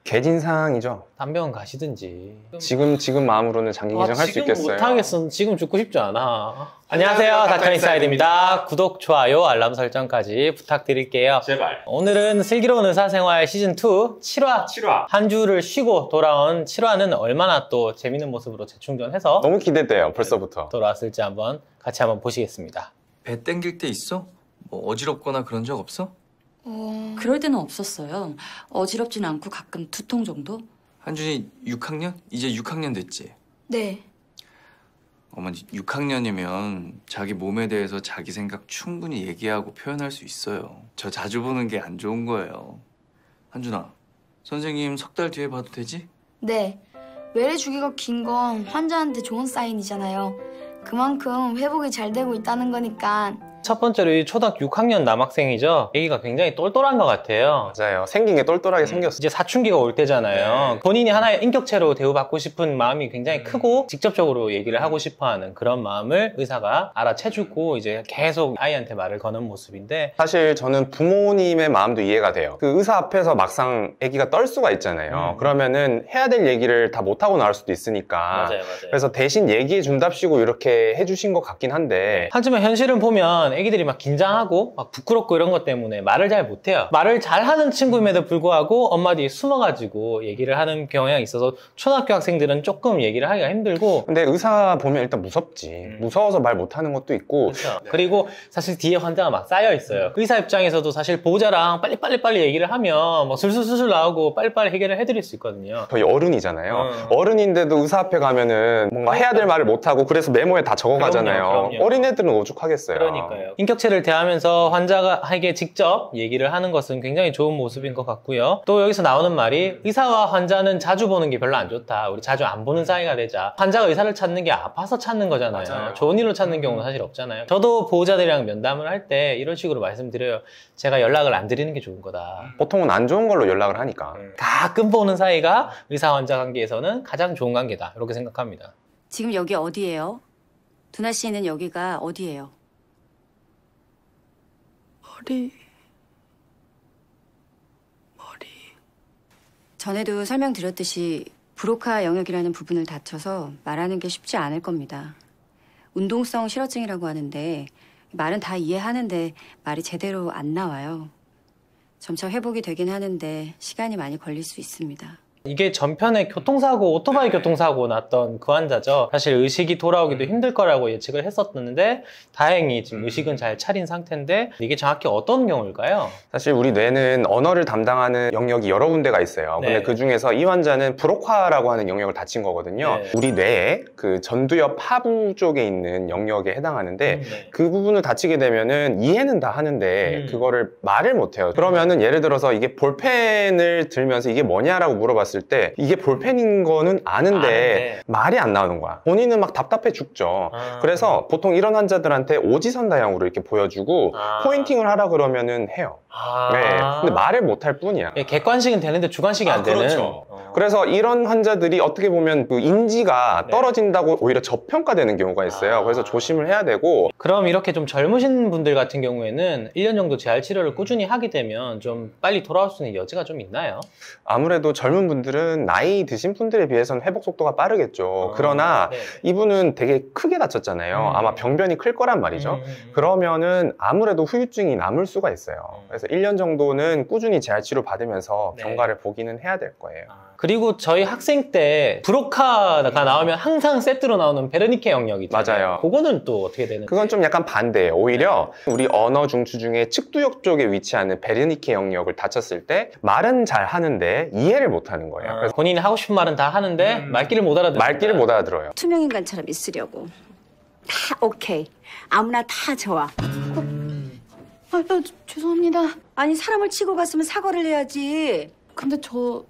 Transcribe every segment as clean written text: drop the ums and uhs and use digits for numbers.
개진 상황이죠. 딴 병원 가시든지. 지금 마음으로는 장기 개정할 수 있겠어요? 지금 못하겠어. 지금 죽고 싶지 않아. 안녕하세요. 닥터인사이드입니다. 구독, 좋아요, 알람 설정까지 부탁드릴게요. 제발. 오늘은 슬기로운 의사생활 시즌2 7화. 한 주를 쉬고 돌아온 7화는 얼마나 또 재밌는 모습으로 재충전해서 너무 기대돼요, 벌써부터. 돌아왔을지 같이 한번 보시겠습니다. 배 땡길 때 있어? 뭐 어지럽거나 그런 적 없어? 그럴 때는 없었어요. 어지럽진 않고 가끔 두통 정도? 한준이 6학년? 이제 6학년 됐지? 네. 어머니 6학년이면 자기 몸에 대해서 자기 생각 충분히 얘기하고 표현할 수 있어요. 저 자주 보는 게 안 좋은 거예요. 한준아, 선생님 석 달 뒤에 봐도 되지? 네. 외래 주기가 긴 건 환자한테 좋은 사인이잖아요. 그만큼 회복이 잘 되고 있다는 거니까. 첫 번째로 이 초등학교 6학년 남학생이죠. 애기가 굉장히 똘똘한 것 같아요. 맞아요. 생긴 게 똘똘하게 생겼어요. 이제 사춘기가 올 때잖아요. 네. 본인이 하나의 인격체로 대우받고 싶은 마음이 굉장히 크고 직접적으로 얘기를 하고 싶어하는 그런 마음을 의사가 알아채주고 이제 계속 아이한테 말을 거는 모습인데, 사실 저는 부모님의 마음도 이해가 돼요. 그 의사 앞에서 막상 아기가 떨 수가 있잖아요. 그러면은 해야 될 얘기를 다 못하고 나올 수도 있으니까. 맞아요. 그래서 대신 얘기해 준답시고 이렇게 해주신 것 같긴 한데, 하지만 현실은 보면 애기들이 막 긴장하고 막 부끄럽고 이런 것 때문에 말을 잘 못해요. 말을 잘하는 친구임에도 불구하고 엄마 뒤에 숨어가지고 얘기를 하는 경향이 있어서 초등학교 학생들은 조금 얘기를 하기가 힘들고. 근데 의사 보면 일단 무섭지. 무서워서 말 못하는 것도 있고. 그렇죠. 그리고 사실 뒤에 환자가 막 쌓여 있어요. 의사 입장에서도 사실 보호자랑 빨리 얘기를 하면 뭐 술술 나오고 빨리빨리 해결을 해드릴 수 있거든요. 저희 어른이잖아요. 어른인데도 의사 앞에 가면은 뭔가 해야 될 말을 못하고 그래서 메모에 다 적어가잖아요. 그럼요. 어린애들은 오죽하겠어요. 그러니까요. 인격체를 대하면서 환자에게 직접 얘기를 하는 것은 굉장히 좋은 모습인 것 같고요. 또 여기서 나오는 말이, 의사와 환자는 자주 보는 게 별로 안 좋다. 우리 자주 안 보는 사이가 되자. 환자가 의사를 찾는 게 아파서 찾는 거잖아요. 맞아요. 좋은 일로 찾는 경우는 사실 없잖아요. 저도 보호자들이랑 면담을 할 때 이런 식으로 말씀드려요. 제가 연락을 안 드리는 게 좋은 거다. 보통은 안 좋은 걸로 연락을 하니까. 가끔 보는 사이가 의사 환자 관계에서는 가장 좋은 관계다. 이렇게 생각합니다. 지금 여기 어디예요? 두나 씨는 여기가 어디예요? 머리. 전에도 설명드렸듯이 브로카 영역이라는 부분을 다쳐서 말하는 게 쉽지 않을 겁니다. 운동성 실어증이라고 하는데 말은 다 이해하는데 말이 제대로 안 나와요. 점차 회복이 되긴 하는데 시간이 많이 걸릴 수 있습니다. 이게 전편에 오토바이 교통사고 났던 그 환자죠. 사실 의식이 돌아오기도 힘들 거라고 예측을 했었는데 다행히 지금 의식은 잘 차린 상태인데, 이게 정확히 어떤 경우일까요? 사실 우리 뇌는 언어를 담당하는 영역이 여러 군데가 있어요. 네. 근데 그 중에서 이 환자는 브로카라고 하는 영역을 다친 거거든요. 네. 우리 뇌의 그 전두엽 하부 쪽에 있는 영역에 해당하는데, 네. 그 부분을 다치게 되면은 이해는 다 하는데 그거를 말을 못 해요. 그러면은 예를 들어서 이게 볼펜을 들면서 이게 뭐냐라고 물어봤을 때 이게 볼펜인 거는 아는데 말이 안 나오는 거야. 본인은 막 답답해 죽죠. 그래서 보통 이런 환자들한테 오지선다형으로 이렇게 보여주고 포인팅을 하라 그러면은 해요. 네. 근데 말을 못 할 뿐이야. 객관식은 되는데 주관식이 안 되는. 그렇죠. 그래서 이런 환자들이 어떻게 보면 그 인지가 떨어진다고 오히려 저평가되는 경우가 있어요. 그래서 조심을 해야 되고. 그럼 이렇게 좀 젊으신 분들 같은 경우에는 1년 정도 재활 치료를 꾸준히 하게 되면 좀 빨리 돌아올 수 있는 여지가 좀 있나요? 아무래도 젊은 분들은 나이 드신 분들에 비해서는 회복 속도가 빠르겠죠. 그러나 네. 이분은 되게 크게 다쳤잖아요. 아마 병변이 클 거란 말이죠. 그러면은 아무래도 후유증이 남을 수가 있어요. 그래서 1년 정도는 꾸준히 재활치료 받으면서 네. 경과를 보기는 해야 될 거예요. 그리고 저희 학생 때 브로카가 나오면 항상 세트로 나오는 베르니케 영역 있잖아요. 맞아요. 그거는 또 어떻게 되는지. 그건 좀 약간 반대예요. 오히려 우리 언어 중추 중에 측두엽 쪽에 위치하는 베르니케 영역을 다쳤을 때 말은 잘 하는데 이해를 못 하는 거예요. 그래서 본인이 하고 싶은 말은 다 하는데 말귀를 못 알아듣는. 말귀를 못 알아들어요. 투명인간처럼 있으려고. 다 오케이. 아무나 다 좋아. 죄송합니다. 아니 사람을 치고 갔으면 사과를 해야지. 근데 저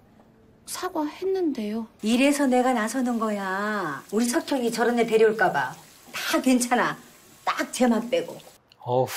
사과했는데요. 이래서 내가 나서는 거야. 우리 석형이 저런 애 데려올까 봐. 다 괜찮아. 딱 쟤만 빼고. 어후,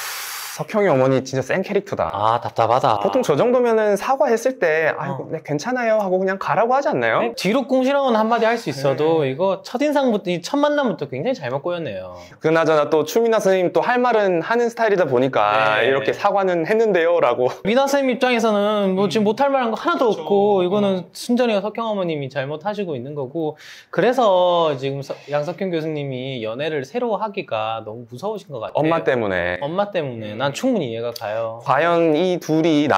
석형이 어머니 진짜 센 캐릭터다. 아, 답답하다. 보통 저 정도면은 사과했을 때 아이고 네, 괜찮아요 하고 그냥 가라고 하지 않나요? 뒤로 꿍시렁은 한마디 할 수 있어도 이거 첫인상부터 이 첫 만남부터 굉장히 잘못 꼬였네요. 그나저나 또 추미나 선생님 또 할 말은 하는 스타일이다 보니까 네. 이렇게 사과는 했는데요 라고. 미나 쌤 입장에서는 뭐 지금 못할 만한 거 하나도 없고 이거는 순전히 석형 어머님이 잘못하시고 있는 거고, 그래서 지금 양석형 교수님이 연애를 새로 하기가 너무 무서우신 것 같아요. 엄마 때문에. 엄마 때문에. 난 충분히 이해가 가요. 과연 이 둘이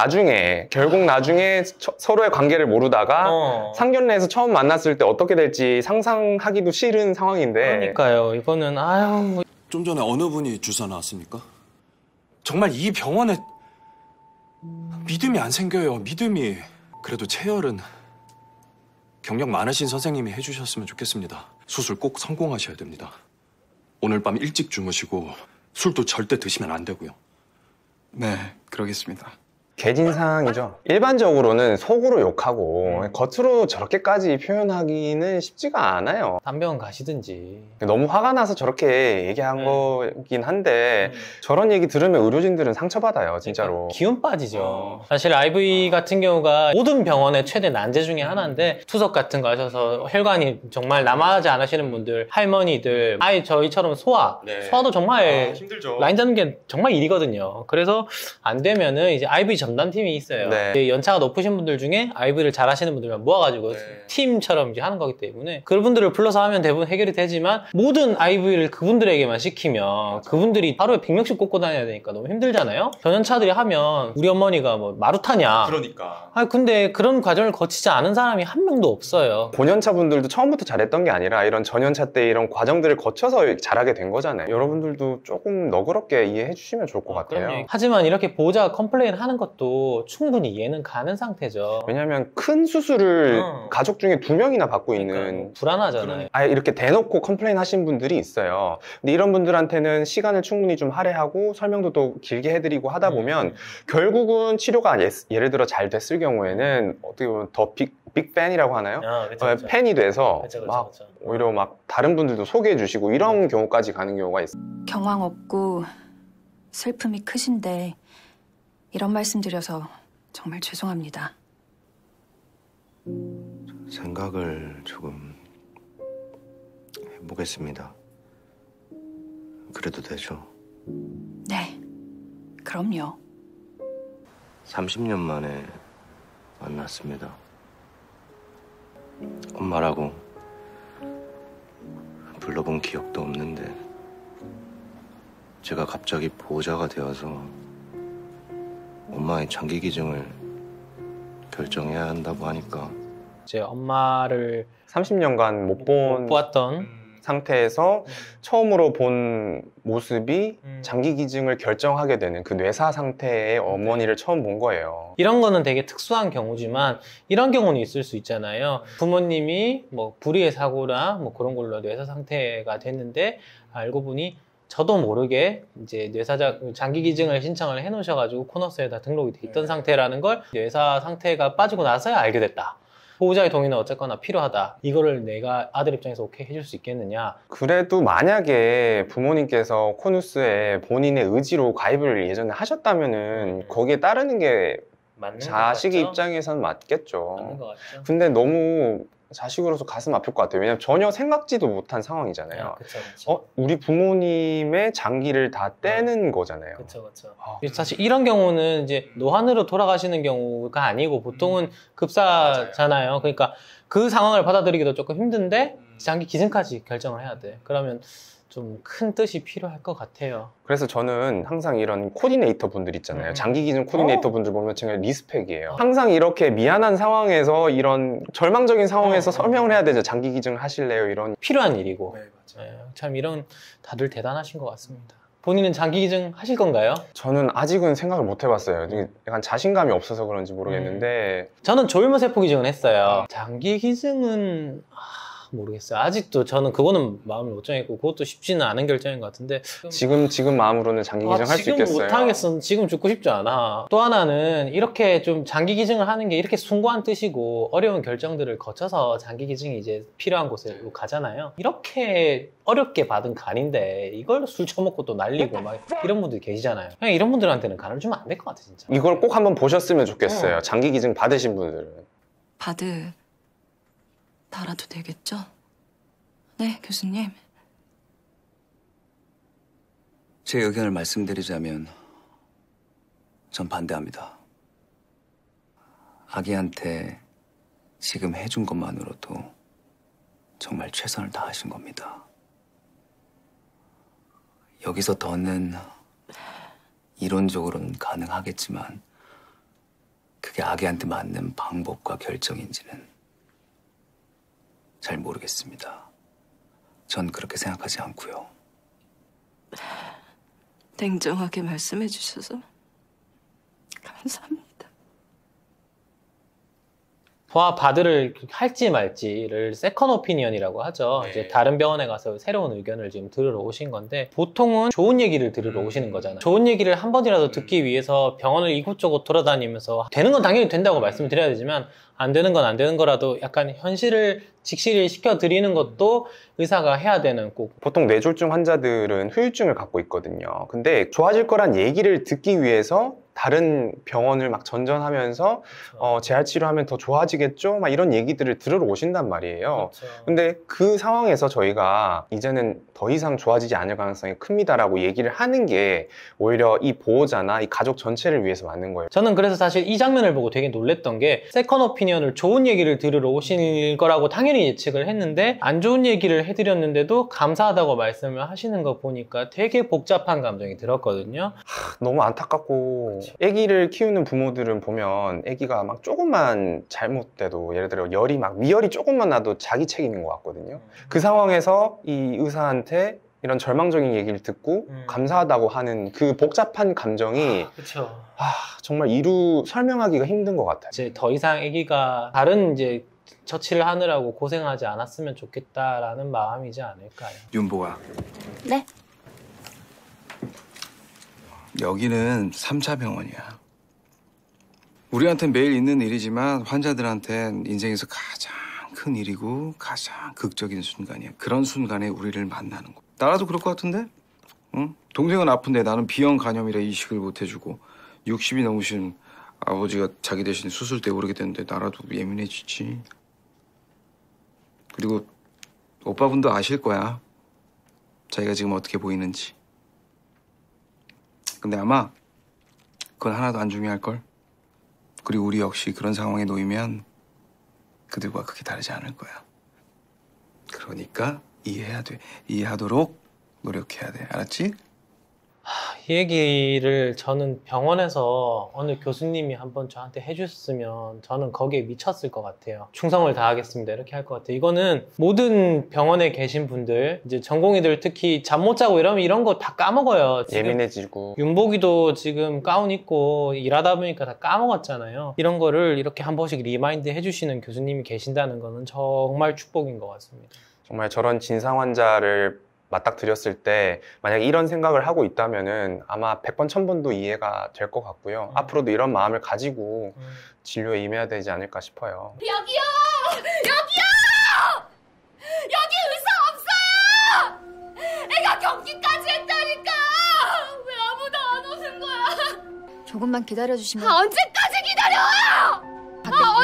결국 나중에 서로의 관계를 모르다가 상견례에서 처음 만났을 때 어떻게 될지 상상하기도 싫은 상황인데. 그러니까요. 이거는 아유. 좀 전에 어느 분이 주사 나왔습니까? 정말 이 병원에 믿음이 안 생겨요. 믿음이. 그래도 체열은 경력 많으신 선생님이 해주셨으면 좋겠습니다. 수술 꼭 성공하셔야 됩니다. 오늘 밤 일찍 주무시고 술도 절대 드시면 안 되고요. 네, 그러겠습니다. 개진상이죠. 일반적으로는 속으로 욕하고 겉으로 저렇게까지 표현하기는 쉽지가 않아요. 딴 병원 가시든지. 너무 화가 나서 저렇게 얘기한 거긴 한데 저런 얘기 들으면 의료진들은 상처받아요, 진짜로. 기운 빠지죠. 사실 IV 같은 경우가 모든 병원의 최대 난제 중에 하나인데, 투석 같은 거 하셔서 혈관이 정말 남아하지 않으시는 분들, 할머니들, 아예 저희처럼 소화도 정말 힘들죠. 라인 잡는 게 정말 일이거든요. 그래서 안 되면은 이제 IV 전담팀이 있어요. 네. 이제 연차가 높으신 분들 중에 IV를 잘 하시는 분들만 모아가지고 팀처럼 이제 하는 거기 때문에 그분들을 불러서 하면 대부분 해결이 되지만, 모든 IV를 그분들에게만 시키면 그분들이 하루에 100명씩 꽂고 다녀야 되니까 너무 힘들잖아요. 전연차들이 하면 우리 어머니가 뭐 마루타냐. 그러니까. 근데 그런 과정을 거치지 않은 사람이 한 명도 없어요. 고년차 분들도 처음부터 잘했던 게 아니라 이런 전연차 때 이런 과정들을 거쳐서 잘하게 된 거잖아요. 여러분들도 조금 너그럽게 이해해 주시면 좋을 것 같아요. 그럼요. 하지만 이렇게 보호자가 컴플레인 하는 것도 충분히 이해는 가는 상태죠. 왜냐하면 큰 수술을 가족 중에 2명이나 받고 있는. 불안하잖아요. 아예 이렇게 대놓고 컴플레인 하신 분들이 있어요. 근데 이런 분들한테는 시간을 충분히 좀 할애하고 설명도 또 길게 해드리고 하다 보면 결국은 치료가 예를 들어 잘 됐을 경우에는 어떻게 보면 더 빅팬이라고 하나요? 그쵸. 팬이 돼서 그쵸. 오히려 막 다른 분들도 소개해 주시고 이런 경우까지 가는 경우가 있어요. 경황 없고 슬픔이 크신데 이런 말씀 드려서 정말 죄송합니다. 생각을 조금 해보겠습니다. 그래도 되죠? 네, 그럼요. 30년 만에 만났습니다. 엄마라고 불러본 기억도 없는데 제가 갑자기 보호자가 되어서 엄마의 장기 기증을 결정해야 한다고 하니까 제 엄마를 30년간 못 보았던 상태에서 처음으로 본 모습이 장기 기증을 결정하게 되는 그 뇌사 상태의 어머니를 처음 본 거예요. 이런 거는 되게 특수한 경우지만 이런 경우는 있을 수 있잖아요. 부모님이 뭐 불의의 사고나 뭐 그런 걸로 뇌사 상태가 됐는데 알고 보니 저도 모르게 이제 장기 기증을 신청을 해 놓으셔가지고 코너스에 다 등록이 돼 있던 상태라는 걸 뇌사 상태가 빠지고 나서야 알게 됐다. 보호자의 동의는 어쨌거나 필요하다. 이거를 내가 아들 입장에서 오케이 해줄 수 있겠느냐. 그래도 만약에 부모님께서 코누스에 본인의 의지로 가입을 예전에 하셨다면은 거기에 따르는 게 맞는 자식의 것 같죠? 입장에서는 맞겠죠. 맞는 것 같죠. 근데 너무 자식으로서 가슴 아플 것 같아요. 왜냐면 전혀 생각지도 못한 상황이잖아요. 그쵸. 우리 부모님의 장기를 다 떼는 거잖아요. 그쵸. 사실 이런 경우는 이제 노안으로 돌아가시는 경우가 아니고 보통은 급사잖아요. 그러니까 그 상황을 받아들이기도 조금 힘든데 장기 기증까지 결정을 해야 돼. 그러면 좀 큰 뜻이 필요할 것 같아요. 그래서 저는 항상 이런 코디네이터 분들 있잖아요. 장기 기증 코디네이터 분들 보면 정말 리스펙이에요. 항상 이렇게 미안한 상황에서 이런 절망적인 상황에서 설명을 해야 되죠. 장기 기증을 하실래요? 이런 필요한 일이고. 참 이런 다들 대단하신 것 같습니다. 본인은 장기 기증 하실 건가요? 저는 아직은 생각을 못 해봤어요. 약간 자신감이 없어서 그런지 모르겠는데 저는 조혈모 세포 기증은 했어요. 장기 기증은 모르겠어요. 아직도 저는 그거는 마음을 못 정했고 그것도 쉽지는 않은 결정인 것 같은데 지금 마음으로는 장기 기증 할 수 있겠어요? 지금 못하겠어. 지금 죽고 싶지 않아. 또 하나는 이렇게 좀 장기 기증을 하는 게 이렇게 숭고한 뜻이고 어려운 결정들을 거쳐서 장기 기증이 이제 필요한 곳으로 가잖아요. 이렇게 어렵게 받은 간인데 이걸 술 처먹고 또 날리고 막 이런 분들이 계시잖아요. 그냥 이런 분들한테는 간을 주면 안 될 것 같아 진짜. 이걸 꼭 한번 보셨으면 좋겠어요. 장기 기증 받으신 분들은. 바드 달아도 되겠죠? 네, 교수님. 제 의견을 말씀드리자면 전 반대합니다. 아기한테 지금 해준 것만으로도 정말 최선을 다하신 겁니다. 여기서 더는 이론적으로는 가능하겠지만 그게 아기한테 맞는 방법과 결정인지는 잘 모르겠습니다. 전 그렇게 생각하지 않고요. 냉정하게 말씀해 주셔서 감사합니다. 소아 바드를 할지 말지를 세컨 오피니언이라고 하죠. 네. 이제 다른 병원에 가서 새로운 의견을 지금 들으러 오신 건데 보통은 좋은 얘기를 들으러 오시는 거잖아요. 좋은 얘기를 한 번이라도 듣기 위해서 병원을 이곳저곳 돌아다니면서 되는 건 당연히 된다고 말씀을 드려야 되지만 안 되는 건 안 되는 거라도 약간 현실을 직시를 시켜드리는 것도 의사가 해야 되는 꼭. 보통 뇌졸중 환자들은 후유증을 갖고 있거든요. 근데 좋아질 거란 얘기를 듣기 위해서 다른 병원을 막 전전하면서 재활 치료하면 더 좋아지겠죠? 막 이런 얘기들을 들으러 오신단 말이에요. 근데 그 상황에서 저희가 이제는 더 이상 좋아지지 않을 가능성이 큽니다라고 얘기를 하는 게 오히려 이 보호자나 이 가족 전체를 위해서 맞는 거예요. 저는 그래서 사실 이 장면을 보고 되게 놀랬던 게 세컨 오피니언을 좋은 얘기를 들으러 오실 거라고 당연히 예측을 했는데 안 좋은 얘기를 해드렸는데도 감사하다고 말씀을 하시는 거 보니까 되게 복잡한 감정이 들었거든요. 너무 안타깝고 아기를 키우는 부모들은 보면 아기가 막 조금만 잘못돼도 예를 들어 미열이 조금만 나도 자기 책임인 것 같거든요. 그 상황에서 이 의사한테 이런 절망적인 얘기를 듣고 감사하다고 하는 그 복잡한 감정이 그렇죠. 정말 설명하기가 힘든 것 같아요. 이제 더 이상 아기가 다른 이제 처치를 하느라고 고생하지 않았으면 좋겠다라는 마음이지 않을까요? 윤보아. 네? 여기는 3차 병원이야. 우리한텐 매일 있는 일이지만 환자들한텐 인생에서 가장 큰 일이고 가장 극적인 순간이야. 그런 순간에 우리를 만나는 거. 나라도 그럴 것 같은데? 응? 동생은 아픈데 나는 B형 간염이라 이식을 못 해주고 60이 넘으신 아버지가 자기 대신 수술대 오르게 됐는데 나라도 예민해지지. 그리고 오빠분도 아실 거야. 자기가 지금 어떻게 보이는지. 근데 아마 그건 하나도 안 중요할걸. 그리고 우리 역시 그런 상황에 놓이면 그들과 크게 다르지 않을 거야. 그러니까 이해해야 돼. 이해하도록 노력해야 돼. 알았지? 이 얘기를 저는 병원에서 어느 교수님이 한번 저한테 해주셨으면 저는 거기에 미쳤을 것 같아요. 충성을 다하겠습니다 이렇게 할 것 같아요. 이거는 모든 병원에 계신 분들 이제 전공의들 특히 잠 못 자고 이러면 이런 거 다 까먹어요. 예민해지고 윤복이도 지금 가운 입고 일하다 보니까 다 까먹었잖아요. 이런 거를 이렇게 한 번씩 리마인드 해주시는 교수님이 계신다는 거는 정말 축복인 것 같습니다. 정말 저런 진상 환자를 맞닥뜨렸을 때 만약에 이런 생각을 하고 있다면은 아마 100번 1000번도 이해가 될 것 같고요. 앞으로도 이런 마음을 가지고 진료에 임해야 되지 않을까 싶어요. 여기요! 여기요! 여기 의사 없어요! 애가 경기까지 했다니까! 왜 아무도 안 오는 거야? 조금만 기다려주시면 언제까지 기다려!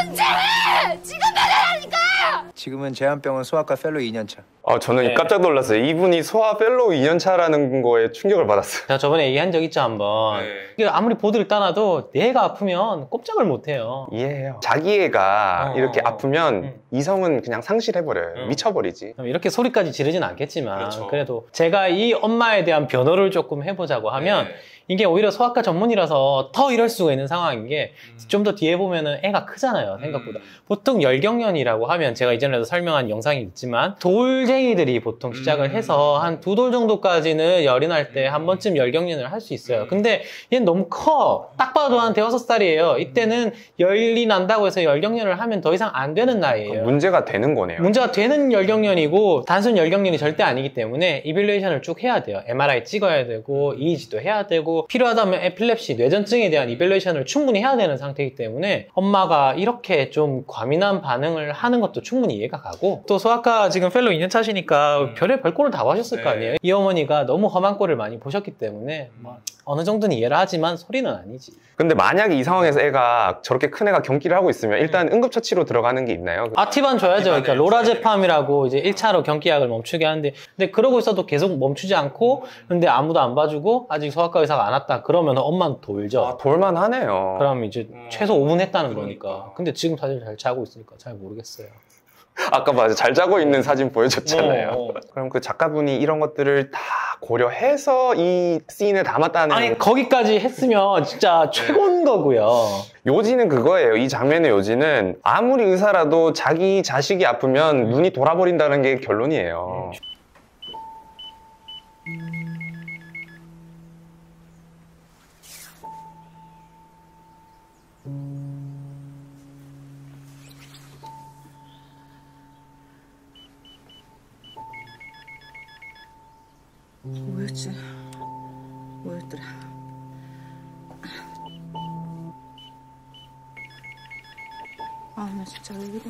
언제 해! 지금 해라니까! 지금은 제한병원 소아과 펠로 2년차. 저는 깜짝 놀랐어요. 이분이 소아 펠로우 2년차라는 거에 충격을 받았어요. 제가 저번에 얘기한 적 있죠 한번. 이게 아무리 보드를 따놔도 내 애가 아프면 꼼짝을 못해요. 이해해요. 자기 애가 이렇게 아프면 이성은 그냥 상실해버려요. 미쳐버리지. 이렇게 소리까지 지르진 않겠지만 그래도 제가 이 엄마에 대한 변호를 조금 해보자고 하면 이게 오히려 소아과 전문이라서 더 이럴 수가 있는 상황인 게 좀 더 뒤에 보면은 애가 크잖아요, 생각보다. 보통 열경련이라고 하면 제가 이전에도 설명한 영상이 있지만 돌쟁이들이 보통 시작을 해서 한 2돌 정도까지는 열이 날 때 한 번쯤 열경련을 할 수 있어요. 근데 얘는 너무 커. 딱 봐도 한 5살이에요. 이때는 열이 난다고 해서 열경련을 하면 더 이상 안 되는 나이예요. 문제가 되는 거네요. 문제가 되는 열경련이고 단순 열경련이 절대 아니기 때문에 이밸류에이션을 쭉 해야 돼요. MRI 찍어야 되고 EEG도 해야 되고 필요하다면 에필랩시, 뇌전증에 대한 이밸류에이션을 충분히 해야 되는 상태이기 때문에 엄마가 이렇게 좀 과민한 반응을 하는 것도 충분히 이해가 가고, 또 소아과 지금 펠로 2년 차시니까 별의 별꼴을 다 보셨을 거 아니에요. 이 어머니가 너무 험한 꼴을 많이 보셨기 때문에 뭐 어느 정도는 이해를 하지만 소리는 아니지. 근데 만약에 이 상황에서 애가 저렇게 큰 애가 경기를 하고 있으면 일단 응급처치로 들어가는 게 있나요? 아티반 줘야죠. 그러니까 로라제팜이라고 이제 1차로 경기약을 멈추게 하는데, 근데 그러고 있어도 계속 멈추지 않고, 근데 아무도 안 봐주고 아직 소아과 의사가 안 왔다 그러면 엄마는 돌죠. 아, 돌만하네요. 그럼 이제 최소 5분 했다는 거니까. 근데 지금 사실 잘 자고 있으니까 잘 모르겠어요. 아까 맞아, 잘 자고 있는 사진 보여줬잖아요. 그럼 그 작가분이 이런 것들을 다 고려해서 이 씬을 담았다는. 아니, 거기까지 했으면 진짜 최고인 거고요. 요지는 그거예요. 이 장면의 요지는 아무리 의사라도 자기 자식이 아프면 눈이 돌아버린다는 게 결론이에요. 뭐였지? 뭐였더라? 아, 나 진짜 왜 이래?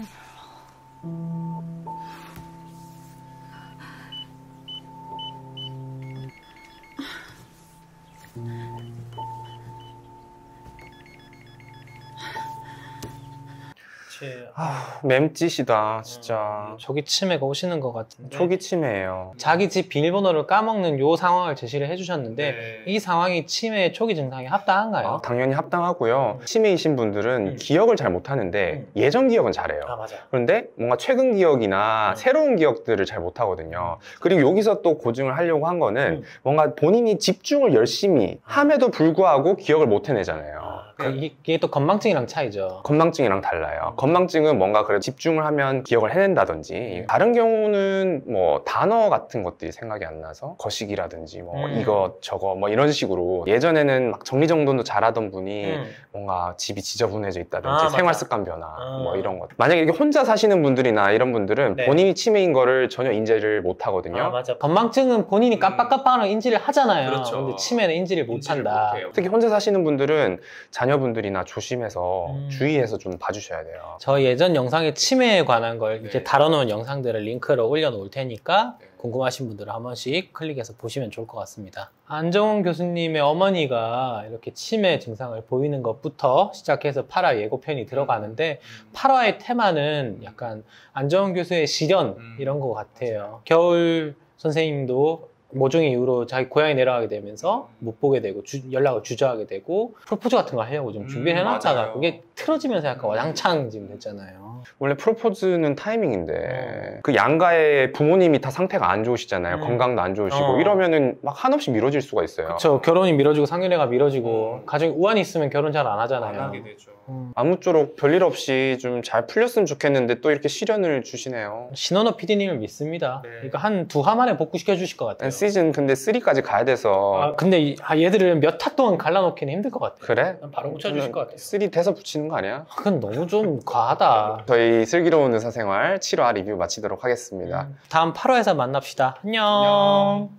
맴짓이다 진짜. 초기 치매가 오시는 것 같은데. 초기 치매예요. 자기 집 비밀번호를 까먹는 요 상황을 제시를 해주셨는데 이 상황이 치매의 초기 증상에 합당한가요? 당연히 합당하고요. 치매이신 분들은 기억을 잘 못하는데 예전 기억은 잘해요. 맞아. 그런데 뭔가 최근 기억이나 새로운 기억들을 잘 못하거든요. 그리고 여기서 또 고증을 하려고 한 거는 뭔가 본인이 집중을 열심히 함에도 불구하고 기억을 못 해내잖아요. 이게 또 건망증이랑 차이죠. 건망증이랑 달라요. 건망증은 뭔가 그래 집중을 하면 기억을 해낸다든지, 다른 경우는 뭐 단어 같은 것들이 생각이 안 나서 거시기라든지 뭐 이것 저거 뭐 이런 식으로, 예전에는 막 정리정돈도 잘하던 분이 뭔가 집이 지저분해져 있다든지 생활 습관 변화 뭐 이런 것. 만약에 이게 혼자 사시는 분들이나 이런 분들은 본인이 치매인 거를 전혀 인지를 못 하거든요. 맞아. 건망증은 본인이 깜빡깜빡하는 걸 인지를 하잖아요. 그렇죠. 근데 치매는 인지를 못 한다. 특히 혼자 사시는 분들은 자녀분들이나 조심해서 주의해서 좀 봐주셔야 돼요. 저 예전 영상에 치매에 관한 걸 이제 다뤄놓은 영상들을 링크를 올려놓을 테니까 궁금하신 분들은 한 번씩 클릭해서 보시면 좋을 것 같습니다. 안정훈 교수님의 어머니가 이렇게 치매 증상을 보이는 것부터 시작해서 8화 예고편이 들어가는데 8화의 테마는 약간 안정훈 교수의 시련 이런 것 같아요. 겨울 선생님도 모종의 이후로 자기 고향에 내려가게 되면서 못 보게 되고 연락을 주저하게 되고 프로포즈 같은 거 하려고 좀 준비를 해놨다가 그게 틀어지면서 약간 와장창 지금 됐잖아요. 원래 프로포즈는 타이밍인데 그 양가의 부모님이 다 상태가 안 좋으시잖아요. 건강도 안 좋으시고 이러면은 막 한없이 미뤄질 수가 있어요. 그렇죠. 결혼이 미뤄지고 상견례가 미뤄지고 가정에 우환이 있으면 결혼 잘 안 하잖아요. 안 하게 되죠. 아무쪼록 별일 없이 좀 잘 풀렸으면 좋겠는데 또 이렇게 시련을 주시네요. 신원호 PD님을 믿습니다. 그러니까 한 2화 만에 복구시켜 주실 것 같아요. 시즌 근데 3까지 가야 돼서. 근데 얘들을 몇 화 동안 갈라놓기는 힘들 것 같아요. 그래? 바로 붙여주실 것 같아요. 3 돼서 붙이는 거 아니야? 그건 너무 좀 과하다. 저희 슬기로운 의사생활 7화 리뷰 마치도록 하겠습니다. 다음 8화에서 만납시다. 안녕.